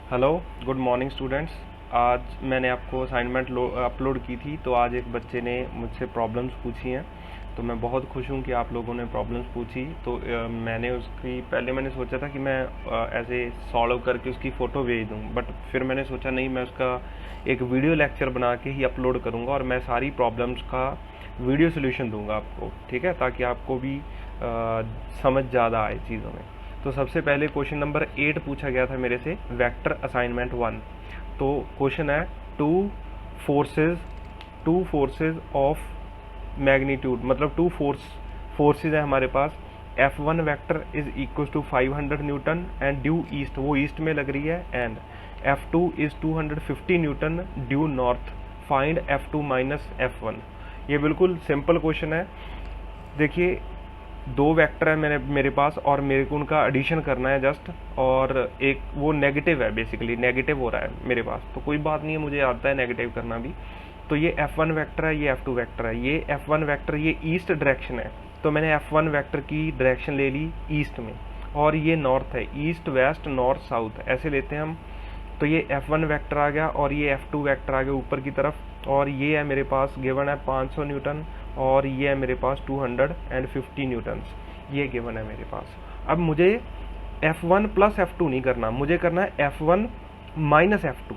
Hello, good morning students. आज मैंने आपको असाइनमेंट अपलोड की थी, तो आज एक बच्चे ने मुझसे प्रॉब्लम्स पूछी हैं। तो मैं बहुत खुश हूँ कि आप लोगों ने प्रॉब्लम्स पूछी। तो मैंने उसकी पहले मैंने सोचा था कि मैं ऐसे सॉल्व करके उसकी फ़ोटो भेज दूँ, बट फिर मैंने सोचा नहीं, मैं उसका एक वीडियो लेक्चर बना के ही अपलोड करूँगा और मैं सारी प्रॉब्लम्स का वीडियो सोल्यूशन दूंगा आपको, ठीक है, ताकि आपको भी समझ ज़्यादा आए चीज़ों में। तो सबसे पहले क्वेश्चन नंबर 8 पूछा गया था मेरे से, वेक्टर असाइनमेंट 1। तो क्वेश्चन है टू फोर्सेज ऑफ मैग्नीट्यूड, मतलब टू फोर्सेज है हमारे पास। F1 vector is equal to 500 newton and due east, वो ईस्ट में लग रही है, and F2 is 250 newton due north, find F2 minus F1। ये बिल्कुल सिंपल क्वेश्चन है। देखिए, दो वेक्टर है मेरे पास और मेरे को उनका एडिशन करना है जस्ट, और एक वो नेगेटिव है, बेसिकली नेगेटिव हो रहा है मेरे पास, तो कोई बात नहीं है, मुझे आता है नेगेटिव करना भी। तो ये F1 वेक्टर है, ये F2 वेक्टर है। ये F1 वेक्टर ये ईस्ट डायरेक्शन है, तो मैंने F1 वेक्टर की डायरेक्शन ले ली ईस्ट में, और ये नॉर्थ है, ईस्ट वेस्ट नॉर्थ साउथ ऐसे लेते हैं हम। तो ये F1 वेक्टर आ गया और ये F2 वेक्टर आ गया ऊपर की तरफ, और ये है मेरे पास गिवन है 500 न्यूटन, और ये है मेरे पास 250 न्यूटन्स, ये गिवन है मेरे पास। अब मुझे F1 प्लस F2 नहीं करना, मुझे करना है F1 minus F2,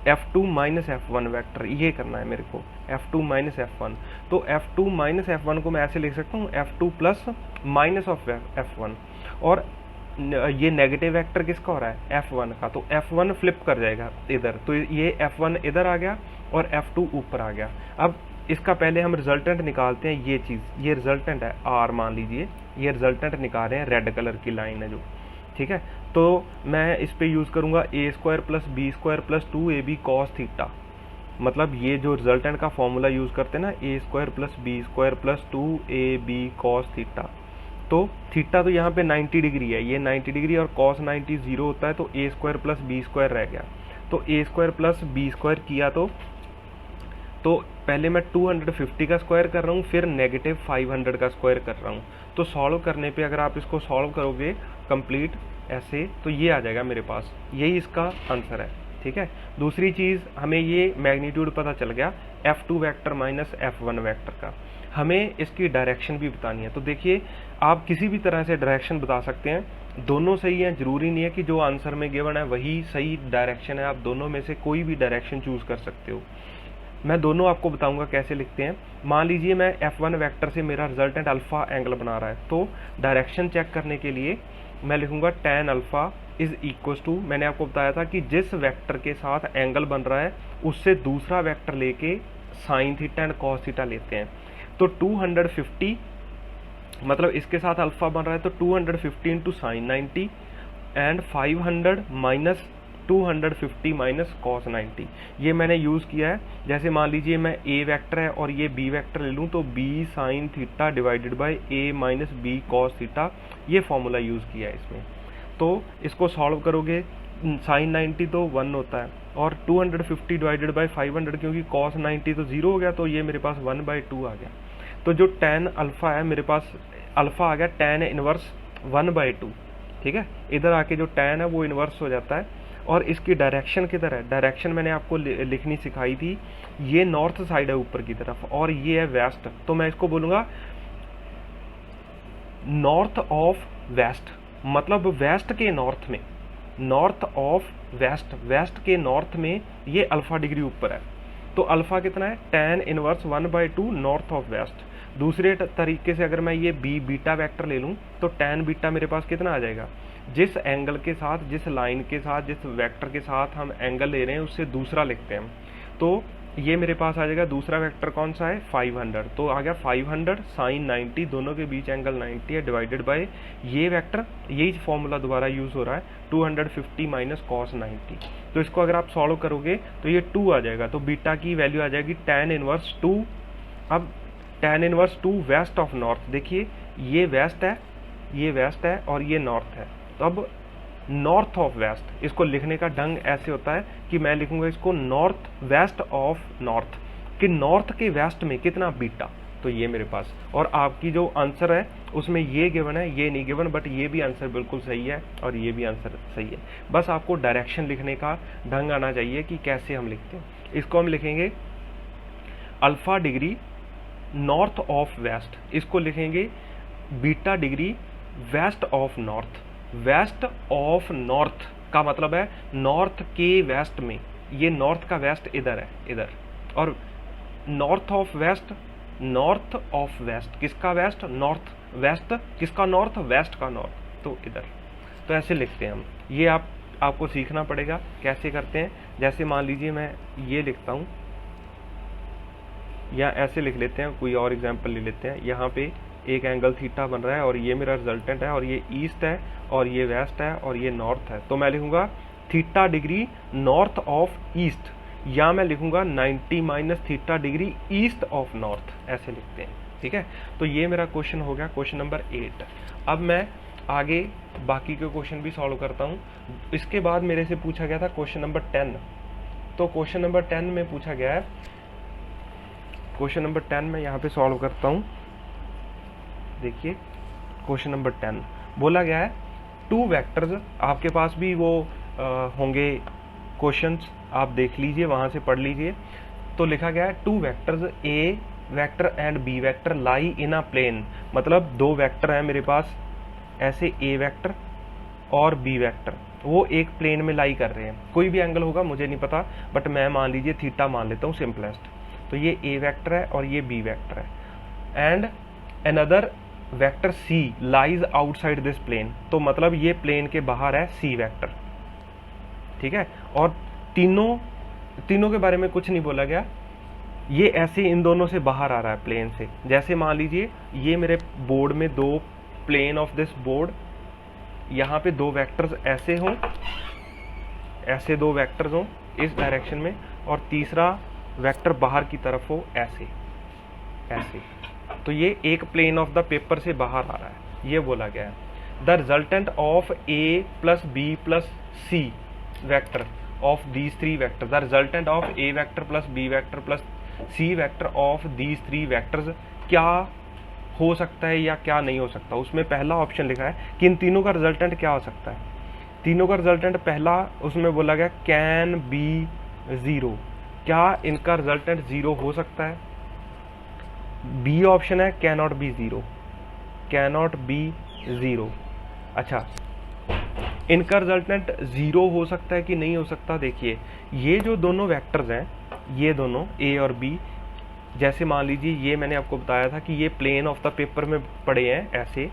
F2 minus F1 vector, ये करना है मेरे को, F2 माइनस F1। तो F2 माइनस F1 को मैं ऐसे लिख सकता हूँ, F2 plus minus of F1, और ये नेगेटिव वेक्टर किसका हो रहा है, F1 का, तो F1 फ्लिप कर जाएगा इधर, तो ये F1 इधर आ गया और F2 ऊपर आ गया। अब इसका पहले हम रिजल्टेंट निकालते हैं, ये चीज़, ये रिजल्टेंट है R मान लीजिए, ये रिजल्टेंट निकाल रहे हैं, रेड कलर की लाइन है जो, ठीक है। तो मैं इस पे यूज़ करूँगा a² plus b² plus 2ab cos theta, मतलब ये जो रिजल्टेंट का फॉर्मूला यूज़ करते हैं ना, a² plus b² plus 2ab cos theta. तो थीटा तो यहाँ पे 90 डिग्री है, ये 90 डिग्री, और कॉस 90 0 होता है, तो a² प्लस b² रह गया। तो a² प्लस b² किया, तो पहले मैं 250 का स्क्वायर कर रहा हूँ, फिर नेगेटिव 500 का स्क्वायर कर रहा हूँ। तो सॉल्व करने पे अगर आप इसको सॉल्व करोगे कंप्लीट ऐसे, तो ये आ जाएगा मेरे पास, यही इसका आंसर है, ठीक है। दूसरी चीज़, हमें ये मैग्नीट्यूड पता चल गया F2 vector minus F1 vector का, हमें इसकी डायरेक्शन भी बतानी है। तो देखिए, आप किसी भी तरह से डायरेक्शन बता सकते हैं, दोनों सही हैं, ज़रूरी नहीं है कि जो आंसर में गिवन है वही सही डायरेक्शन है, आप दोनों में से कोई भी डायरेक्शन चूज़ कर सकते हो। मैं दोनों आपको बताऊंगा कैसे लिखते हैं। मान लीजिए मैं F1 वेक्टर से मेरा रिजल्टेंट अल्फा एंगल बना रहा है, तो डायरेक्शन चेक करने के लिए मैं लिखूंगा tan alpha is equal to, मैंने आपको बताया था कि जिस वेक्टर के साथ एंगल बन रहा है उससे दूसरा वेक्टर लेके sine theta and cos theta लेते हैं। तो 250, मतलब इसके साथ अल्फा बन रहा है, तो 250 into sine 90 and 500 minus 250 minus cos 90, ये मैंने यूज़ किया है। जैसे मान लीजिए मैं a वेक्टर है और ये b वेक्टर ले लूँ, तो b sine theta divided by a minus b cos theta, ये फॉर्मूला यूज़ किया है इसमें। तो इसको सॉल्व करोगे, साइन 90 तो 1 होता है, और 250 डिवाइडेड बाई 500, क्योंकि कॉस 90 तो 0 हो गया, तो ये मेरे पास 1/2 आ गया। तो जो tan अल्फ़ा है मेरे पास, अल्फ़ा आ गया tan इनवर्स 1/2, ठीक है। इधर आके जो tan है वो इनवर्स हो जाता है, और इसकी डायरेक्शन किधर है, डायरेक्शन मैंने आपको लिखनी सिखाई थी, ये नॉर्थ साइड है ऊपर की तरफ, और ये है वेस्ट, तो मैं इसको बोलूँगा नॉर्थ ऑफ वेस्ट, मतलब वेस्ट के नॉर्थ में, नॉर्थ ऑफ वेस्ट, वेस्ट के नॉर्थ में ये अल्फा डिग्री ऊपर है। तो अल्फा कितना है, tan inverse 1/2 north of west. दूसरे तरीके से अगर मैं ये बीटा वेक्टर ले लूँ, तो tan बीटा मेरे पास कितना आ जाएगा, जिस एंगल के साथ, जिस लाइन के साथ, जिस वेक्टर के साथ हम एंगल ले रहे हैं उससे दूसरा लिखते हैं हम। तो ये मेरे पास आ जाएगा, दूसरा वेक्टर कौन सा है, 500, तो आ गया 500 साइन 90, दोनों के बीच एंगल 90 है, डिवाइडेड बाय ये वेक्टर, यही फॉर्मूला दोबारा यूज़ हो रहा है, 250 माइनस कॉस 90। तो इसको अगर आप सॉल्व करोगे तो ये 2 आ जाएगा, तो बीटा की वैल्यू आ जाएगी tan इनवर्स 2। अब tan inverse 2 west of north, देखिए ये वेस्ट है, ये वेस्ट है और ये नॉर्थ है, तो अब नॉर्थ ऑफ वेस्ट, इसको लिखने का ढंग ऐसे होता है कि मैं लिखूंगा इसको नॉर्थ वेस्ट ऑफ नॉर्थ, कि नॉर्थ के वेस्ट में कितना बीटा, तो ये मेरे पास, और आपकी जो आंसर है उसमें ये गिवन है, ये नहीं गिवन, बट ये भी आंसर बिल्कुल सही है और ये भी आंसर सही है। बस आपको डायरेक्शन लिखने का ढंग आना चाहिए कि कैसे हम लिखते हैं। इसको हम लिखेंगे alpha degree north of west, इसको लिखेंगे beta degree west of north. West of north का मतलब है नॉर्थ के वेस्ट में, ये नॉर्थ का वेस्ट इधर है, इधर, और north of west, north of west, किसका वेस्ट, नॉर्थ, वेस्ट किसका नॉर्थ, वेस्ट का नॉर्थ, तो इधर। तो ऐसे लिखते हैं हम, ये आपको सीखना पड़ेगा कैसे करते हैं। जैसे मान लीजिए मैं ये लिखता हूँ, या ऐसे लिख लेते हैं, कोई और एग्जांपल ले लेते हैं। यहाँ पे एक एंगल थीटा बन रहा है और ये मेरा रिजल्टेंट है, और ये ईस्ट है और ये वेस्ट है और ये नॉर्थ है, तो मैं लिखूंगा theta degree north of east, या मैं लिखूंगा 90 minus theta degree east of north, ऐसे लिखते हैं। ठीक है, तो ये मेरा क्वेश्चन हो गया, क्वेश्चन नंबर 8। अब मैं आगे बाकी के क्वेश्चन भी सॉल्व करता हूँ। इसके बाद मेरे से पूछा गया था क्वेश्चन नंबर 10। तो क्वेश्चन नंबर 10 में पूछा गया है, क्वेश्चन नंबर 10 में यहाँ पे सॉल्व करता हूँ। देखिए क्वेश्चन नंबर 10 बोला गया है टू वेक्टर्स, आपके पास भी वो होंगे क्वेश्चंस, आप देख लीजिए, वहाँ से पढ़ लीजिए। तो लिखा गया है two vectors A vector and B vector lie in a plane, मतलब दो वेक्टर हैं मेरे पास, ऐसे ए वेक्टर और बी वेक्टर, वो एक प्लेन में लाई कर रहे हैं। कोई भी एंगल होगा, मुझे नहीं पता, बट मैं मान लीजिए थीटा मान लेता हूँ सिंपलेस्ट। तो ये ए वेक्टर है और ये बी वेक्टर है, and another vector C lies outside this plane, तो मतलब ये प्लेन के बाहर है सी वेक्टर। ठीक है, और तीनों के बारे में कुछ नहीं बोला गया, ये ऐसे इन दोनों से बाहर आ रहा है प्लेन से। जैसे मान लीजिए ये मेरे बोर्ड में दो प्लेन ऑफ दिस बोर्ड, यहाँ पे दो वेक्टर्स ऐसे हों, ऐसे दो वेक्टर्स हों इस डायरेक्शन में, और तीसरा वेक्टर बाहर की तरफ हो ऐसे, ऐसे, तो ये एक प्लेन ऑफ द पेपर से बाहर आ रहा है, ये बोला गया है। The resultant of A plus B plus C vector of these three vector, the resultant of A vector plus B vector plus C vector of these three vectors क्या हो सकता है या क्या नहीं हो सकता। उसमें पहला ऑप्शन लिखा है कि इन तीनों का रिजल्टेंट क्या हो सकता है। तीनों का रिजल्टेंट पहला उसमें बोला गया कैन बी जीरो, क्या इनका रिजल्टेंट जीरो हो सकता है। बी ऑप्शन है can not be zero, can not be zero. अच्छा, इनका रिजल्टेंट जीरो हो सकता है कि नहीं हो सकता। देखिए ये जो दोनों वेक्टर्स हैं, ये दोनों ए और बी, जैसे मान लीजिए ये मैंने आपको बताया था कि ये प्लेन ऑफ द पेपर में पड़े हैं, ऐसे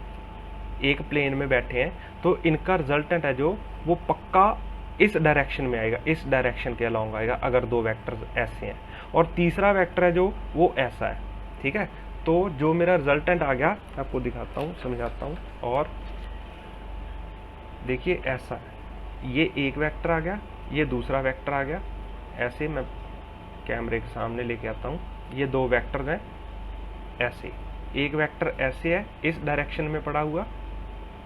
एक प्लेन में बैठे हैं, तो इनका रिजल्टेंट है जो वो पक्का इस डायरेक्शन में आएगा, इस डायरेक्शन के अलॉन्ग आएगा, अगर दो वेक्टर्स ऐसे हैं। और तीसरा वेक्टर है जो वो ऐसा है। ठीक है, तो जो मेरा रिजल्टेंट आ गया, आपको दिखाता हूँ, समझाता हूँ। और देखिए ऐसा है, ये एक वेक्टर आ गया, ये दूसरा वेक्टर आ गया, ऐसे मैं कैमरे के सामने लेके आता हूँ। ये दो वेक्टर्स हैं ऐसे, एक वेक्टर ऐसे है इस डायरेक्शन में पड़ा हुआ,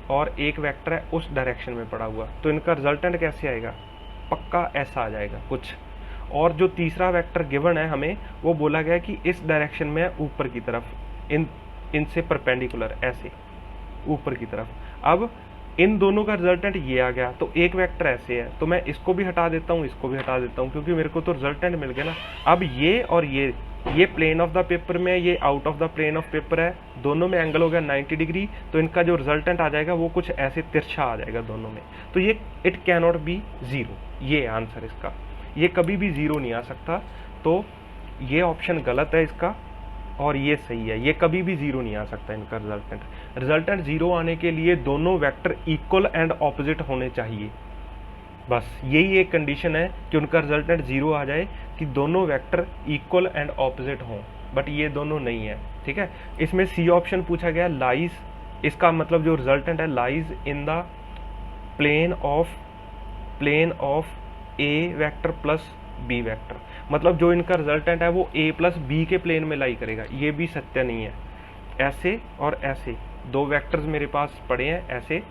और एक वेक्टर है उस डायरेक्शन में पड़ा हुआ, तो इनका रिजल्टेंट कैसे आएगा, पक्का ऐसा आ जाएगा कुछ। और जो तीसरा वेक्टर गिवन है हमें, वो बोला गया कि इस डायरेक्शन में है ऊपर की तरफ, इनसे परपेंडिकुलर, ऐसे ऊपर की तरफ। अब इन दोनों का रिजल्टेंट ये आ गया, तो एक वेक्टर ऐसे है, तो मैं इसको भी हटा देता हूँ, इसको भी हटा देता हूँ, क्योंकि मेरे को तो रिजल्टेंट मिल गया ना। अब ये और ये प्लेन ऑफ द पेपर में, ये out of the plane of paper है, दोनों में एंगल हो गया 90 डिग्री, तो इनका जो रिजल्टेंट आ जाएगा वो कुछ ऐसे तिरछा आ जाएगा दोनों में। तो ये it can not be zero, ये आंसर इसका, ये कभी भी जीरो नहीं आ सकता। तो ये ऑप्शन गलत है इसका, और ये सही है, ये कभी भी जीरो नहीं आ सकता इनका रिजल्टेंट। रिजल्टेंट जीरो आने के लिए दोनों वेक्टर इक्वल एंड ऑपोजिट होने चाहिए, बस यही एक कंडीशन है कि उनका रिजल्टेंट जीरो आ जाए, कि दोनों वेक्टर इक्वल एंड ऑपोजिट हों, बट ये दोनों नहीं है। ठीक है, इसमें सी ऑप्शन पूछा गया लाइज, इसका मतलब जो रिजल्टेंट है lies in the plane of A vector plus B vector, मतलब जो इनका रिजल्टेंट है वो ए प्लस बी के प्लेन में लाई करेगा। ये भी सत्य नहीं है, ऐसे और ऐसे दो वेक्टर्स मेरे पास पड़े हैं ऐसे,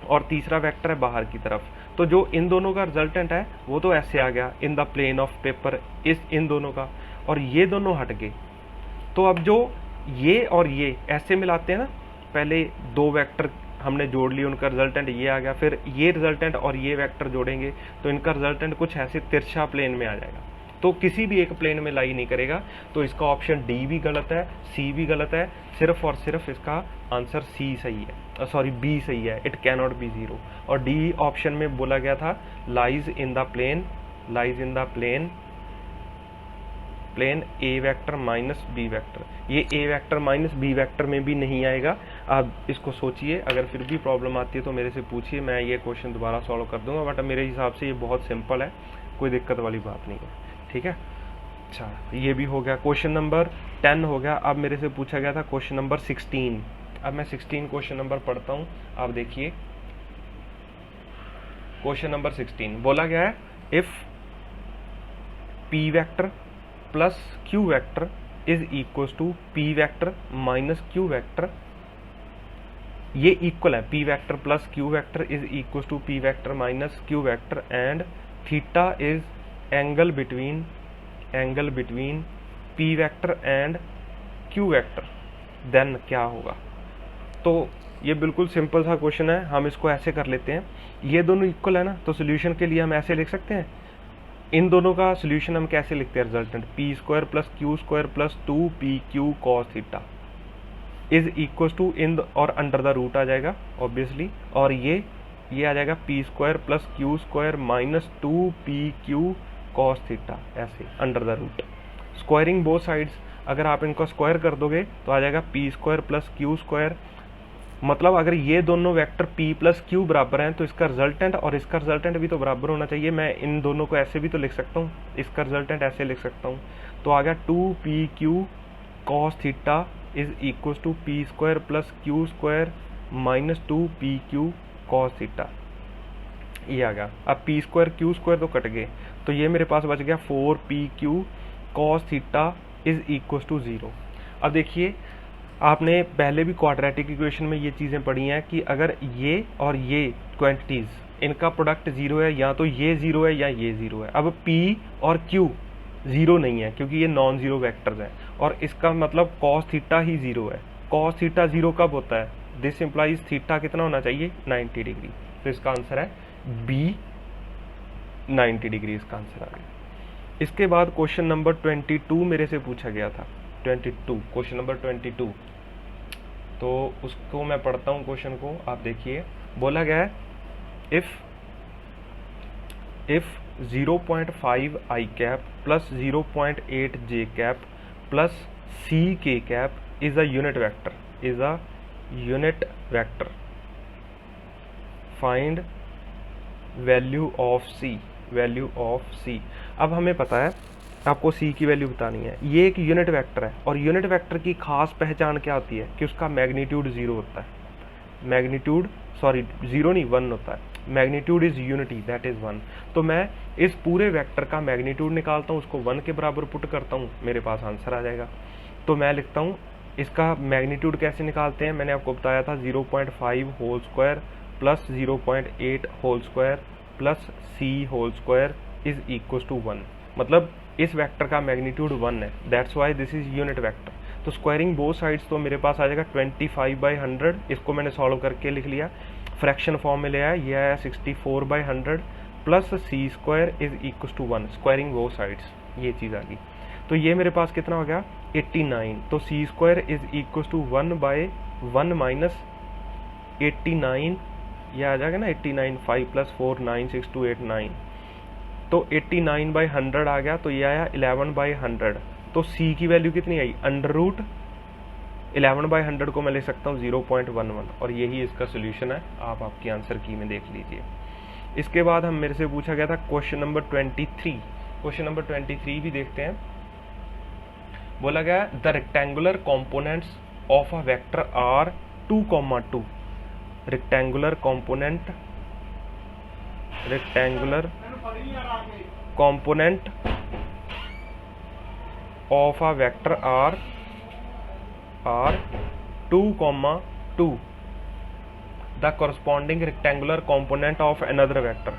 और तीसरा वेक्टर है बाहर की तरफ, तो जो इन दोनों का रिजल्टेंट है वो तो ऐसे आ गया in the plane of paper, इन दोनों का, और ये दोनों हट गए। तो अब जो ये और ये ऐसे मिलाते हैं ना, पहले दो वेक्टर हमने जोड़ लिए, उनका रिजल्टेंट ये आ गया, फिर ये रिजल्टेंट और ये वेक्टर जोड़ेंगे तो इनका रिजल्टेंट कुछ ऐसे तिरछा प्लेन में आ जाएगा, तो किसी भी एक प्लेन में लाई नहीं करेगा। तो इसका ऑप्शन डी भी गलत है, सी भी गलत है, सिर्फ और सिर्फ इसका आंसर सी सही है, सॉरी बी सही है, इट कैनॉट बी जीरो। और डी ऑप्शन में बोला गया था lies in the plane, lies in the plane plane A vector minus B vector, ये A vector minus B vector में भी नहीं आएगा। आप इसको सोचिए, अगर फिर भी प्रॉब्लम आती है तो मेरे से पूछिए, मैं ये क्वेश्चन दोबारा सॉल्व कर दूंगा, बट मेरे हिसाब से ये बहुत सिंपल है, कोई दिक्कत वाली बात नहीं है, ठीक है। अच्छा, ये भी हो गया, क्वेश्चन नंबर 10 हो गया। अब मेरे से पूछा गया था क्वेश्चन नंबर 16। अब मैं 16 क्वेश्चन नंबर पढ़ता हूँ, आप देखिए। क्वेश्चन नंबर 16 बोला गया है if P vector plus Q vector is equal to P vector minus Q vector, ये इक्वल है, P vector plus Q vector is equal to P vector minus Q vector and theta is angle between P vector and Q vector, then क्या होगा। तो ये बिल्कुल simple सा question है, हम इसको ऐसे कर लेते हैं, ये दोनों इक्वल है ना, तो सोल्यूशन के लिए हम ऐसे लिख सकते हैं। इन दोनों का सोल्यूशन हम कैसे लिखते हैं, resultant P square plus Q square plus 2pq cos theta is equal to इन और अंडर द रूट आ जाएगा ऑब्वियसली, और ये आ जाएगा P square plus Q square minus 2pq cos theta, ऐसे under the root. Squaring both sides, अगर आप इनको स्क्वायर कर दोगे तो आ जाएगा P square plus Q square, मतलब अगर ये दोनों वेक्टर p प्लस क्यू बराबर हैं तो इसका रिजल्टेंट और इसका रिजल्टेंट भी तो बराबर होना चाहिए। मैं इन दोनों को ऐसे भी तो लिख सकता हूँ, इसका रिजल्टेंट ऐसे लिख सकता हूँ, तो आ गया 2pq cos theta is equal to P square plus Q square minus 2pq cos theta, ये आ गया। अब पी स्क्वायर क्यू स्क्वायर तो कट गए, तो ये मेरे पास बच गया 4pq cos theta is equal to 0। अब देखिए, आपने पहले भी क्वाड्रेटिक इक्वेशन में ये चीज़ें पढ़ी हैं कि अगर ये और ये क्वांटिटीज़ इनका प्रोडक्ट 0 है, या तो ये 0 है या ये 0 है। अब p और q 0 नहीं है क्योंकि ये नॉन जीरो वेक्टर्स हैं, और इसका मतलब cos थीटा ही 0 है। cos थीटा 0 कब होता है, दिस इम्प्लाइज थीटा कितना होना चाहिए, 90 डिग्री। तो इसका आंसर है b, 90 डिग्री इसका आंसर आ गया। इसके बाद क्वेश्चन नंबर 22 मेरे से पूछा गया था, 22 क्वेश्चन नंबर 22, तो उसको मैं पढ़ता हूँ क्वेश्चन को, आप देखिए। बोला गया है if 0.5 i cap plus 0.8 j cap plus c k cap is a unit vector, find value of c। अब हमें पता है आपको c की वैल्यू बतानी है, ये एक यूनिट वेक्टर है, और यूनिट वेक्टर की खास पहचान क्या होती है कि उसका मैग्नीट्यूड 0 होता है, मैग्नीट्यूड सॉरी 0 नहीं 1 होता है, magnitude is unity that is 1। तो मैं इस पूरे वेक्टर का मैग्नीट्यूड निकालता हूँ, उसको 1 के बराबर पुट करता हूँ, मेरे पास आंसर आ जाएगा। तो मैं लिखता हूँ इसका मैग्नीट्यूड कैसे निकालते हैं, मैंने आपको बताया था 0.5 whole square plus 0.8 whole square plus c whole square is equal to 1, मतलब इस वेक्टर का मैग्नीट्यूड 1 है, that's why this is unit vector. तो स्क्वायरिंग बोथ साइड्स तो मेरे पास आ जाएगा 25/100, इसको मैंने सॉल्व करके लिख लिया, फ्रैक्शन फॉर्म में ले आया, यह आया 64/100 plus c square is equal to 1, squaring both sides, ये चीज़ आ गई। तो ये मेरे पास कितना हो गया 89, तो c square is equal to 1/1 minus 89, यह आ जाएगा ना 89, 5 + 4 9 6 2 8 9, तो 89/100 आ गया, तो ये आया 11/100। तो c की वैल्यू कितनी आई, अंडर रूट 11/100 को मैं ले सकता हूँ 0.11, और यही इसका सोल्यूशन है, आप आपकी आंसर की में देख लीजिए। इसके बाद हम मेरे से पूछा गया था क्वेश्चन नंबर 23, क्वेश्चन नंबर 23 भी देखते हैं। बोला गया the rectangular components of a vector are 2,2, rectangular component of a vector are 2,2, the corresponding rectangular component of another vector.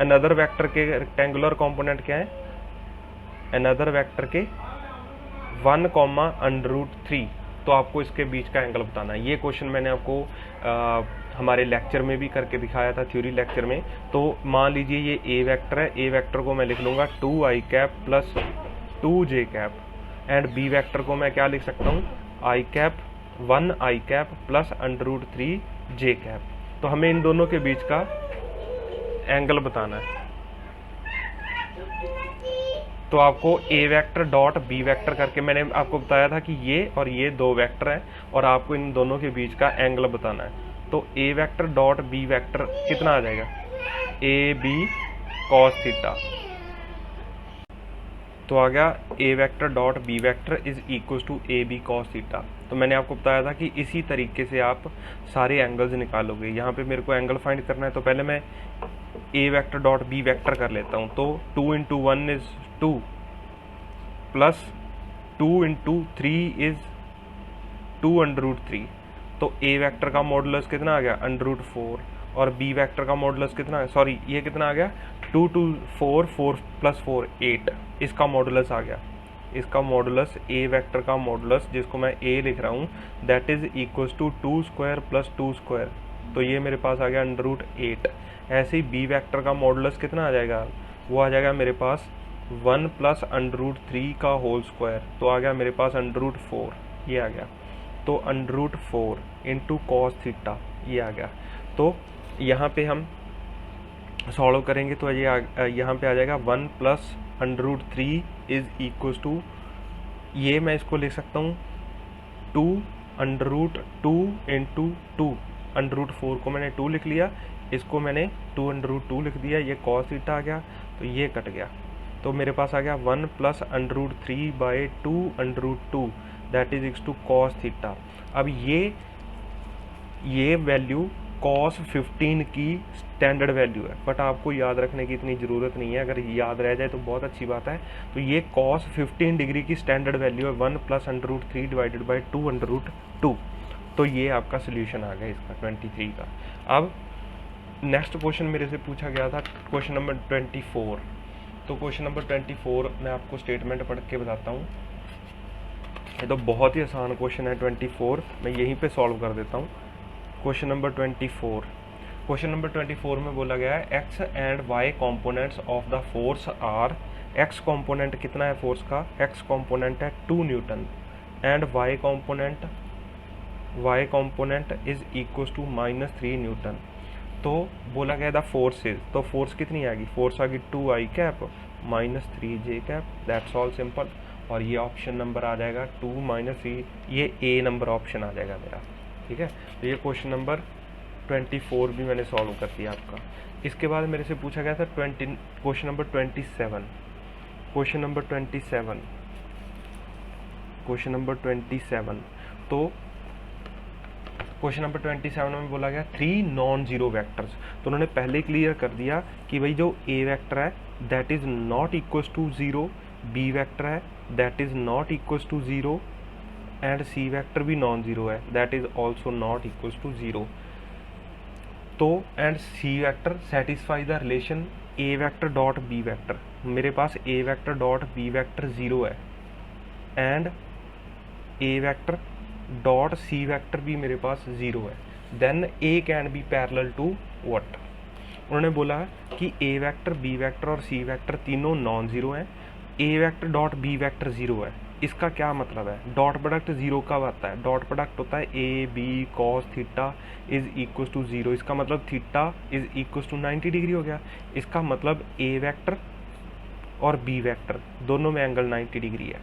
Another vector के रेक्टेंगुलर कॉम्पोनेंट क्या है, अनदर वेक्टर के 1, √3, तो आपको इसके बीच का एंगल बताना है। ये क्वेश्चन मैंने आपको हमारे लेक्चर में भी करके दिखाया था, थ्योरी लेक्चर में। तो मान लीजिए ये ए वेक्टर है, ए वेक्टर को मैं लिख लूँगा 2i cap plus 2j cap, and B vector को मैं क्या लिख सकता हूँ, i cap 1i cap plus √3j cap. तो हमें इन दोनों के बीच का एंगल बताना है। तो आपको ए वेक्टर डॉट बी वेक्टर करके मैंने आपको बताया था कि ये और ये दो वेक्टर हैं और आपको इन दोनों के बीच का एंगल बताना है। तो ए वेक्टर डॉट बी वेक्टर कितना आ जाएगा, ए बी कॉस थीटा। तो आ गया A vector dot B vector is equal to A B cos theta. तो मैंने आपको बताया था कि इसी तरीके से आप सारे एंगल्स निकालोगे। यहाँ पे मेरे को एंगल फाइंड करना है, तो पहले मैं ए वेक्टर डॉट बी वेक्टर कर लेता हूँ। तो 2 × 1 इज 2 प्लस 2 × 3 इज 2√3। तो ए वेक्टर का मॉडुलस कितना आ गया, √4, और बी वेक्टर का मॉडुलस कितना है, सॉरी ये कितना आ गया 2 2 4 4 + 4 8, इसका मॉडुलस आ गया। इसका मॉडुलस ए वेक्टर का मॉडुलस, जिसको मैं ए लिख रहा हूँ, दैट इज इक्वल टू 2² + 2²। तो ये मेरे पास आ गया √8। ऐसे ही बी वेक्टर का मॉडुलस कितना आ जाएगा, वो आ जाएगा मेरे पास 1 + √3 का होल स्क्वायर। तो आ गया मेरे पास √4, ये आ गया। तो √4 × cos थीटा, ये आ गया। तो यहाँ पे हम सॉल्व करेंगे तो ये यहाँ पे आ जाएगा 1 + √3 इज इक्वल टू, ये मैं इसको लिख सकता हूँ 2 √2 × 2। √4 को मैंने 2 लिख लिया, इसको मैंने 2 √2 लिख दिया, ये cos थीटा आ गया, तो ये कट गया। तो मेरे पास आ गया 1 + √3/2 √2 that is equal to cos थीटा। अब ये वैल्यू cos 15 की स्टैंडर्ड वैल्यू है, बट आपको याद रखने की इतनी ज़रूरत नहीं है। अगर याद रह जाए तो बहुत अच्छी बात है। तो ये cos 15 डिग्री की स्टैंडर्ड वैल्यू है 1 + √3/2 √2। तो ये आपका सोल्यूशन आ गया इसका 23 का। अब नेक्स्ट क्वेश्चन मेरे से पूछा गया था क्वेश्चन नंबर 24। तो क्वेश्चन नंबर 24 मैं आपको स्टेटमेंट पढ़ के बताता हूँ। ये तो बहुत ही आसान क्वेश्चन है 24, मैं यहीं पे सॉल्व कर देता हूँ। क्वेश्चन नंबर 24, क्वेश्चन नंबर 24 में बोला गया है X and Y components of the force are. X component कितना है फोर्स का, एक्स कॉम्पोनेंट है 2 newton, and Y component is equal to -3 newton. तो बोला गया था फोर्सेज, तो फोर्स कितनी आएगी, फोर्स आ गई 2i cap -3j cap, that's all simple. और ये ऑप्शन नंबर आ जाएगा 2 - 3, ये ए नंबर ऑप्शन आ जाएगा मेरा, ठीक है। तो ये क्वेश्चन नंबर 24 भी मैंने सॉल्व कर दिया आपका। इसके बाद मेरे से पूछा गया था question number 27। Question number 27, question number 27। तो क्वेश्चन नंबर 27 में बोला गया 3 नॉन जीरो वेक्टर्स। तो उन्होंने पहले क्लियर कर दिया कि भाई जो ए वेक्टर है that is not equal to 0, B vector है that is not equal to 0, and C vector भी नॉन जीरो है that is also not equal to 0। तो and C vector satisfy the relation A vector dot B vector. मेरे पास A vector dot B vector 0 है, and A vector dot C vector भी मेरे पास 0 है, then A can be parallel to what. उन्होंने बोला कि ए वेक्टर, बी वेक्टर और सी वेक्टर तीनों नॉन जीरो हैं, A vector dot B vector 0 है। इसका क्या मतलब है, डॉट प्रोडक्ट 0 कब आता है, डॉट प्रोडक्ट होता है A B cos theta is equal to 0। इसका मतलब theta is equal to 90 degree हो गया। इसका मतलब ए वेक्टर और बी वेक्टर दोनों में एंगल 90 डिग्री है।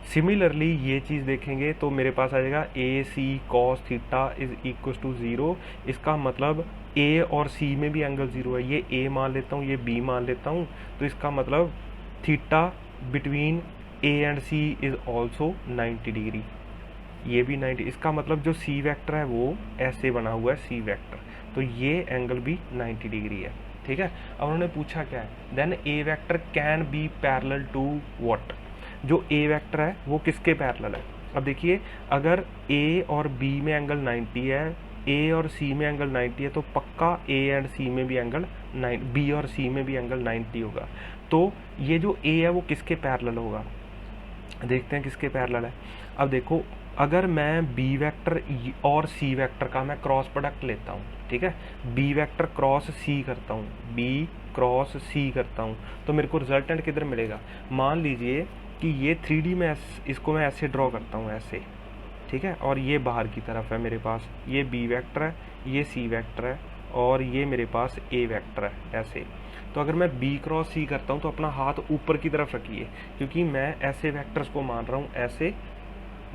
सिमिलरली ये चीज़ देखेंगे तो मेरे पास आ जाएगा A C cos theta is equal to 0। इसका मतलब ए और सी में भी एंगल 0 है। ये ए मान लेता हूँ, ये बी मान लेता हूँ, तो इसका मतलब theta between A and C is also 90 degree, ये भी 90। इसका मतलब जो सी वेक्टर है वो ऐसे बना हुआ है सी वेक्टर, तो ये एंगल भी 90 डिग्री है, ठीक है। अब उन्होंने पूछा क्या है, then A vector can be parallel to what. जो ए वेक्टर है वो किसके पैरेलल है। अब देखिए अगर ए और बी में एंगल 90 है, ए और सी में एंगल 90 है, तो पक्का ए एंड सी में भी एंगल बी और सी में भी एंगल 90 होगा। तो ये जो ए है वो किसके पैरेलल होगा, देखते हैं किसके पैरेलल है। अब देखो, अगर मैं बी वेक्टर और सी वेक्टर का मैं क्रॉस प्रोडक्ट लेता हूँ, ठीक है, बी वेक्टर क्रॉस सी करता हूँ, बी क्रॉस सी करता हूँ, तो मेरे को रिजल्टेंट किधर मिलेगा। मान लीजिए कि ये 3D में इसको मैं ऐसे ड्रॉ करता हूँ, ऐसे, ठीक है, और ये बाहर की तरफ है मेरे पास, ये बी वेक्टर है, ये सी वेक्टर है, और ये मेरे पास ए वेक्टर है, ऐसे। तो अगर मैं बी क्रॉस सी करता हूँ तो अपना हाथ ऊपर की तरफ रखिए, क्योंकि मैं ऐसे वेक्टर्स को मान रहा हूँ, ऐसे,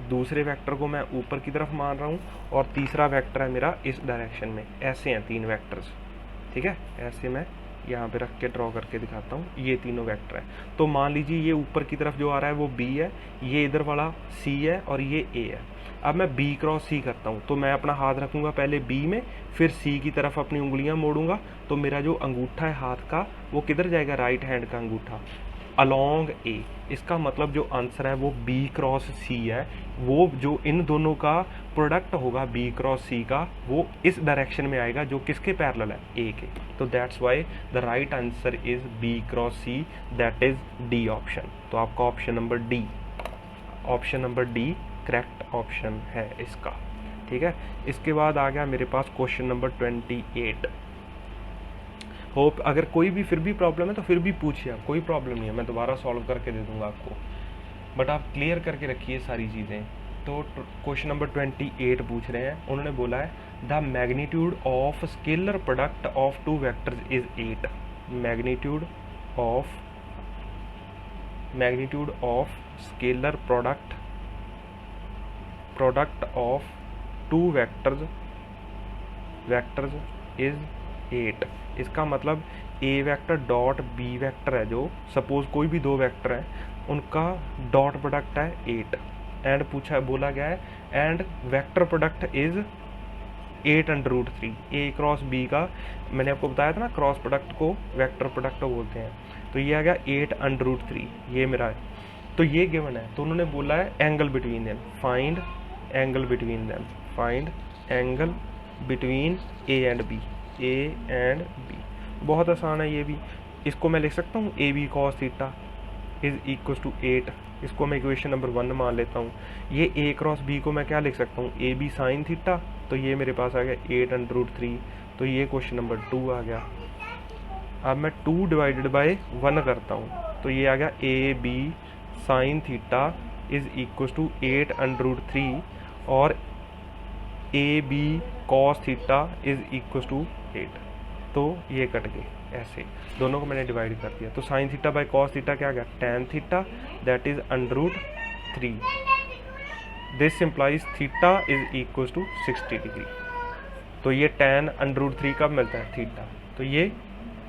दूसरे वेक्टर को मैं ऊपर की तरफ मान रहा हूँ, और तीसरा वेक्टर है मेरा इस डायरेक्शन में, ऐसे हैं 3 वेक्टर्स, ठीक है, ऐसे मैं यहाँ पे रख के ड्रॉ करके दिखाता हूँ, ये तीनों वेक्टर है। तो मान लीजिए ये ऊपर की तरफ जो आ रहा है वो बी है, ये इधर वाला सी है, और ये ए है। अब मैं बी क्रॉस सी करता हूँ, तो मैं अपना हाथ रखूँगा पहले बी में, फिर सी की तरफ अपनी उंगलियाँ मोड़ूंगा, तो मेरा जो अंगूठा है हाथ का वो किधर जाएगा, राइट हैंड का अंगूठा अलोंग ए। इसका मतलब जो आंसर है वो बी क्रॉस सी है, वो जो इन दोनों का प्रोडक्ट होगा बी क्रॉस सी का, वो इस डायरेक्शन में आएगा जो किसके पैरेलल है, ए के। तो that's why the right answer is B cross C, that is D option. तो आपका option number D correct option है इसका, ठीक है। इसके बाद आ गया मेरे पास क्वेश्चन नंबर 28। होप अगर कोई भी फिर भी प्रॉब्लम है तो फिर भी पूछिए आप, कोई प्रॉब्लम नहीं है, मैं दोबारा सॉल्व करके दे दूंगा आपको, बट आप क्लियर करके रखिए सारी चीज़ें। तो क्वेश्चन नंबर 28 पूछ रहे हैं, उन्होंने बोला है the magnitude of scalar product of 2 vectors is 8। Magnitude of scalar product of 2 vectors is 8। इसका मतलब A vector dot B vector है, जो सपोज कोई भी 2 वेक्टर हैं उनका डॉट प्रोडक्ट है 8, एंड बोला गया है and vector product is 8√3। A cross B का मैंने आपको बताया था ना, क्रॉस प्रोडक्ट को वेक्टर प्रोडक्ट बोलते हैं, तो ये आ गया 8√3, ये मेरा है। तो ये गिवन है, तो उन्होंने बोला है angle between them, find angle between A and B. बहुत आसान है ये भी। इसको मैं लिख सकता हूँ A B cos theta is equal to 8। इसको मैं इक्वेशन नंबर 1 मान लेता हूँ। ये ए क्रॉस बी को मैं क्या लिख सकता हूँ, ए बी साइन थीटा, तो ये मेरे पास आ गया 8√3। तो ये क्वेश्चन नंबर 2 आ गया। अब मैं 2 डिवाइडेड बाय 1 करता हूँ, तो ये आ गया A B sine theta is equal to 8√3, और A B cos theta is equal to 8। तो ये कट गए, ऐसे दोनों को मैंने डिवाइड कर दिया। तो sine theta by cos theta क्या आ गया, tan theta, that is √3। This implies theta is equal to 60 degree. तो ये टैन √3 कब मिलता है, थीटा। तो ये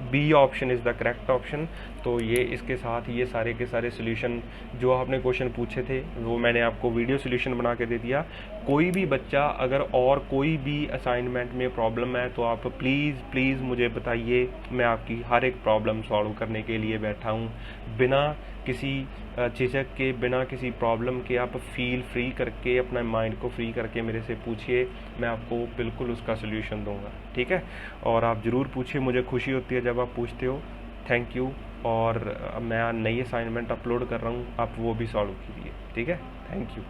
B option is the correct option. तो ये इसके साथ ये सारे के सारे सोल्यूशन जो आपने क्वेश्चन पूछे थे वो मैंने आपको वीडियो सोल्यूशन बना के दे दिया। कोई भी बच्चा अगर और कोई भी असाइनमेंट में प्रॉब्लम है तो आप प्लीज़ मुझे बताइए, मैं आपकी हर एक प्रॉब्लम सॉल्व करने के लिए बैठा हूँ। बिना किसी झिझक के, बिना किसी प्रॉब्लम के आप फील फ्री करके, अपना माइंड को फ्री करके मेरे से पूछिए, मैं आपको बिल्कुल उसका सोल्यूशन दूंगा, ठीक है। और आप ज़रूर पूछिए, मुझे खुशी होती है जब आप पूछते हो। Thank you. और मैं नई असाइनमेंट अपलोड कर रहा हूँ, आप वो भी सॉल्व कीजिए, ठीक है। Thank you.